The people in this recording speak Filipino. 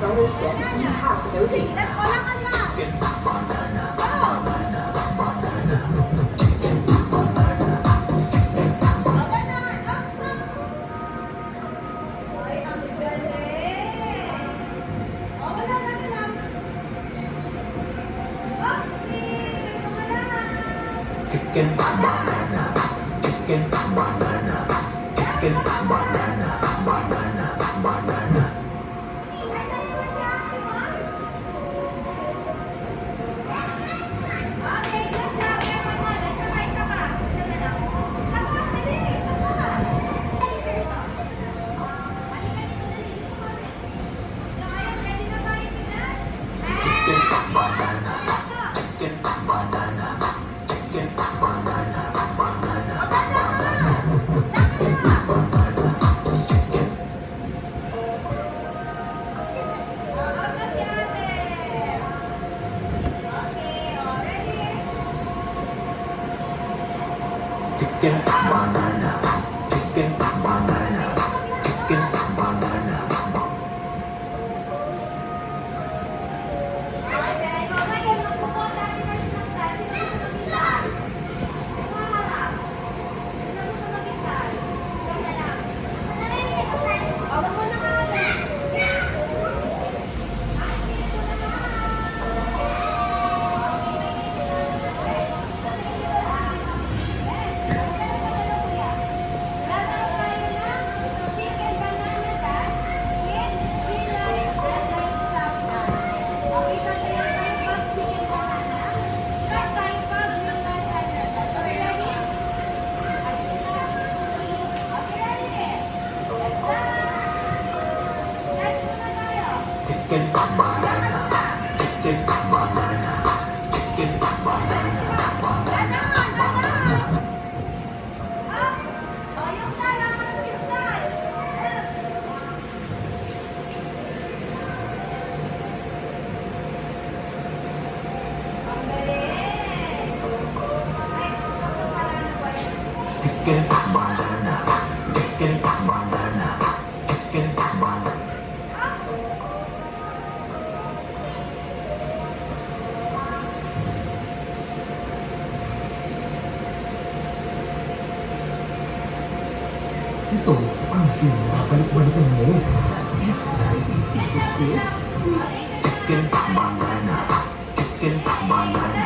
Understand, you have to go deep. Let's go lang anak. Banana, banana, banana, Ay, ang galing. O, wala na lang. Oopsie, may kumalang. chicken banana, chicken banana, chicken banana, banana, banana. Ay, naiwan si ate mo. Okay, good job, everyone. Isa pa, isa pa. Isa na lang. Isa pa, dali, isa pa. Halika dito, dali. So, ayan, ready na tayo, Pinas? Chicken banana, chicken banana, chicken banana, banana, banana, banana, chicken. Oo, na si ate. Okay, ready? Chicken banana, chicken banana, chicken banana. Okay, ikaw na yan. Magpupo sa akin na ng tayo. Sino gusto magbintay? Ikaw harap. Sino gusto magbintay? Ikaw na lang. O, wag mo na nga alam. Ay, hindi ko na lang. Lalaro tayo ng chicken banana dance with real life red light stop dance. Okay, sasayaw tayo pag chicken banana. Start tayo pag real life red light dance. Okay, ready? Okay, ready? Let's dance! Dance muna tayo. Chicken banana, chicken banana, chicken banana, banana, banana. Up! O, yung tala ka ng pistol. Ang galing! Ay, gusto ko pala na ba yun? Chicken banana, chicken banana, chicken banana. Ito ang pinabalik-balikan mo. Exciting secret kids. Chicken banana, chicken banana,